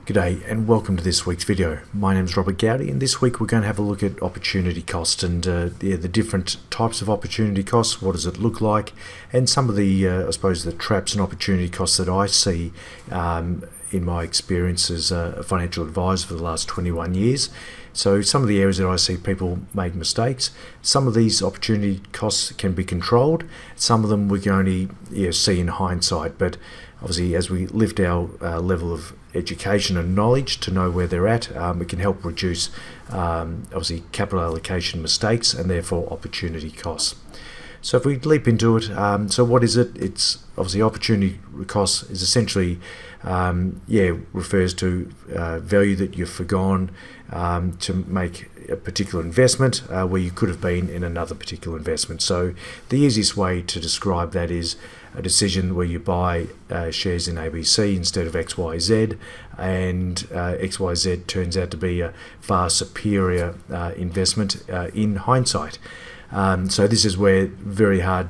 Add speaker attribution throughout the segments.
Speaker 1: G'day and welcome to this week's video. My name is Robert Gowdy, and this week we're going to have a look at opportunity cost and the different types of opportunity costs. What does it look like, and some of the I suppose the traps and opportunity costs that I see in my experience as a financial advisor for the last 21 years. So some of the areas that I see people make mistakes. Some of these opportunity costs can be controlled. Some of them we can only see in hindsight, but obviously as we lift our level of education and knowledge to know where they're at, it can help reduce obviously capital allocation mistakes and therefore opportunity costs. So if we leap into it, so what is it? It's obviously opportunity costs is essentially refers to value that you've forgone to make a particular investment where you could have been in another particular investment. So the easiest way to describe that is a decision where you buy shares in ABC instead of XYZ, and XYZ turns out to be a far superior investment in hindsight. So this is where very hard,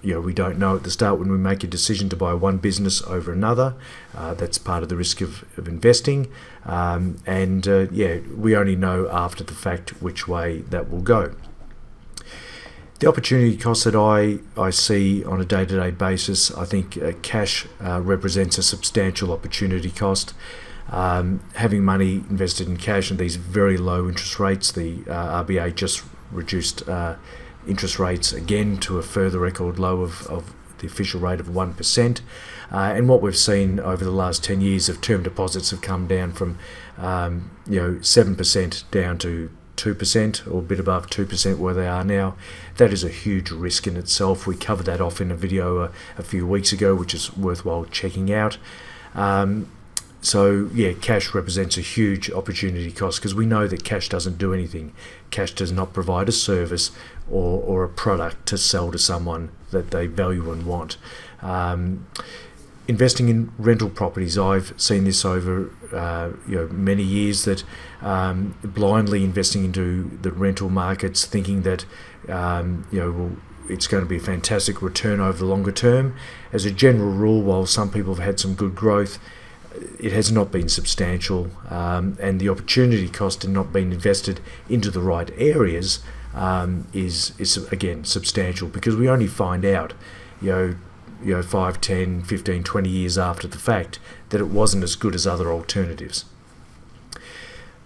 Speaker 1: we don't know at the start when we make a decision to buy one business over another. That's part of the risk of investing, we only know after the fact which way that will go. The opportunity costs that I see on a day-to-day basis, I think cash represents a substantial opportunity cost. Having money invested in cash and these very low interest rates, the RBA just reduced interest rates again to a further record low of the official rate of 1%. And what we've seen over the last 10 years of term deposits have come down from 7% down to 2% or a bit above 2% where they are now. That is a huge risk in itself. We covered that off in a video a few weeks ago, which is worthwhile checking out. Cash represents a huge opportunity cost because we know that cash doesn't do anything. Cash does not provide a service or a product to sell to someone that they value and want. Investing in rental properties, I've seen this over many years, that blindly investing into the rental markets, thinking that it's going to be a fantastic return over the longer term. As a general rule, while some people have had some good growth, it has not been substantial, and the opportunity cost in not being invested into the right areas is again substantial, because we only find out 5, 10, 15, 20 years after the fact that it wasn't as good as other alternatives.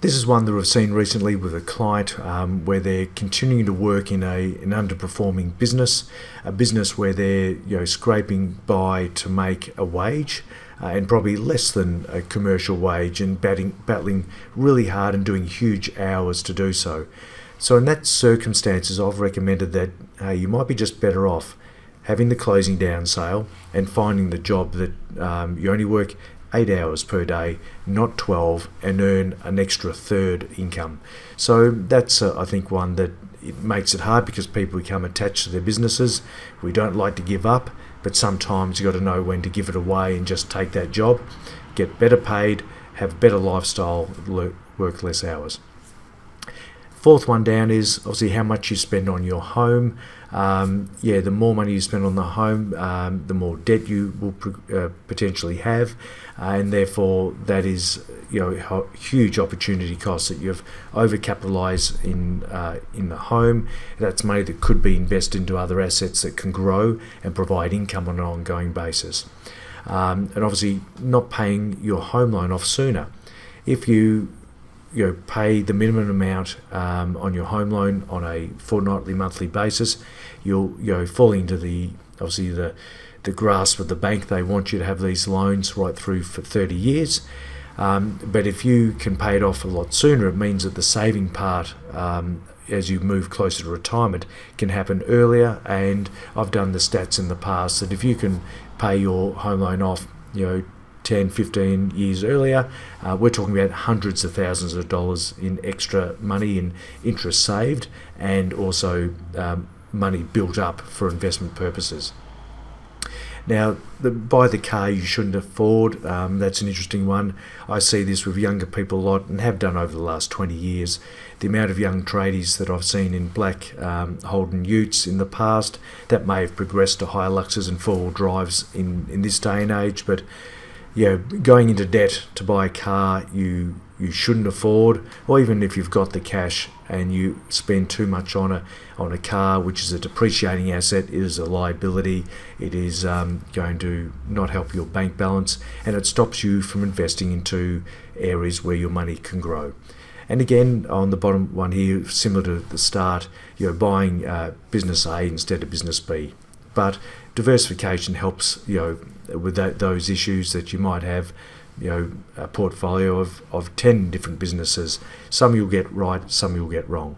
Speaker 1: This is one that we've seen recently with a client where they're continuing to work in an underperforming business, a business where they're scraping by to make a wage, and probably less than a commercial wage, and battling really hard and doing huge hours to do so. So in that circumstances, I've recommended that you might be just better off having the closing down sale and finding the job that you only work 8 hours per day, not 12, and earn an extra third income. So that's I think one that it makes it hard because people become attached to their businesses. We don't like to give up, but sometimes you've got to know when to give it away and just take that job, get better paid, have a better lifestyle, work less hours. Fourth one down is obviously how much you spend on your home. The more money you spend on the home, the more debt you will potentially have, and therefore that is huge opportunity costs that you've overcapitalized in the home. That's money that could be invested into other assets that can grow and provide income on an ongoing basis. And obviously not paying your home loan off sooner. If you pay the minimum amount on your home loan on a fortnightly, monthly basis, you'll fall into the grasp of the bank. They want you to have these loans right through for 30 years. But if you can pay it off a lot sooner, it means that the saving part as you move closer to retirement can happen earlier. And I've done the stats in the past that if you can pay your home loan off 10, 15 years earlier, we're talking about hundreds of thousands of dollars in extra money in interest saved, and also money built up for investment purposes. Now, buy the car you shouldn't afford, that's an interesting one. I see this with younger people a lot and have done over the last 20 years. The amount of young tradies that I've seen in black Holden utes in the past, that may have progressed to higher Luxes and four-wheel drives in this day and age, but going into debt to buy a car you shouldn't afford, or even if you've got the cash and you spend too much on a car, which is a depreciating asset, it is a liability, it is going to not help your bank balance, and it stops you from investing into areas where your money can grow. And again, on the bottom one here, similar to the start, buying business A instead of business B. But diversification helps, with those issues that you might have, a portfolio of 10 different businesses. Some you'll get right, some you'll get wrong.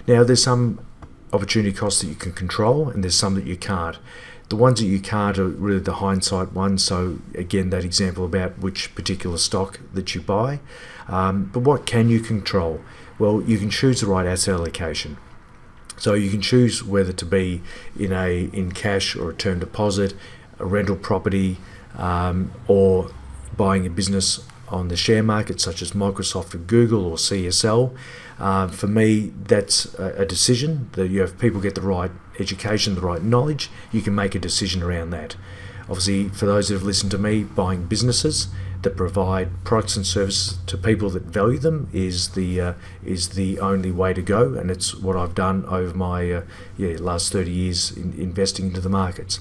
Speaker 1: Now, there's some opportunity costs that you can control, and there's some that you can't. The ones that you can't are really the hindsight ones. So again, that example about which particular stock that you buy. But what can you control? Well, you can choose the right asset allocation. So you can choose whether to be in cash or a term deposit, a rental property, or buying a business on the share market such as Microsoft or Google or CSL. For me, that's a decision that if people get the right education, the right knowledge, you can make a decision around that. Obviously, for those that have listened to me, buying businesses that provide products and services to people that value them is the only way to go, and it's what I've done over my last 30 years in investing into the markets.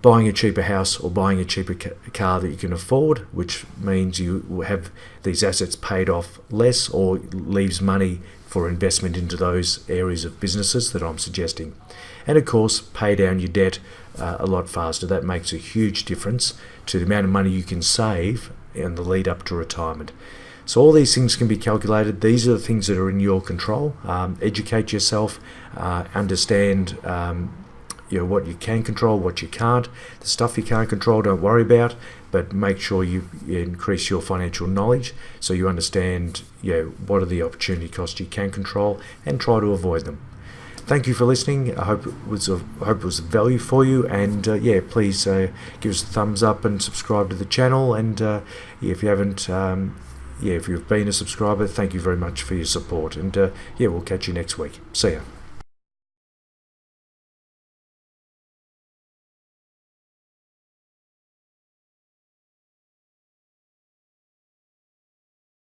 Speaker 1: Buying a cheaper house or buying a cheaper car that you can afford, which means you will have these assets paid off less or leaves money for investment into those areas of businesses that I'm suggesting. And of course, pay down your debt a lot faster. That makes a huge difference to the amount of money you can save in the lead up to retirement. So all these things can be calculated. These are the things that are in your control. Educate yourself, understand what you can control, what you can't. The stuff you can't control, don't worry about, but make sure you increase your financial knowledge so you understand what are the opportunity costs you can control and try to avoid them. Thank you for listening. I hope it was of value for you, and please give us a thumbs up and subscribe to the channel. And if you haven't, if you've been a subscriber, thank you very much for your support. And we'll catch you next week. See ya.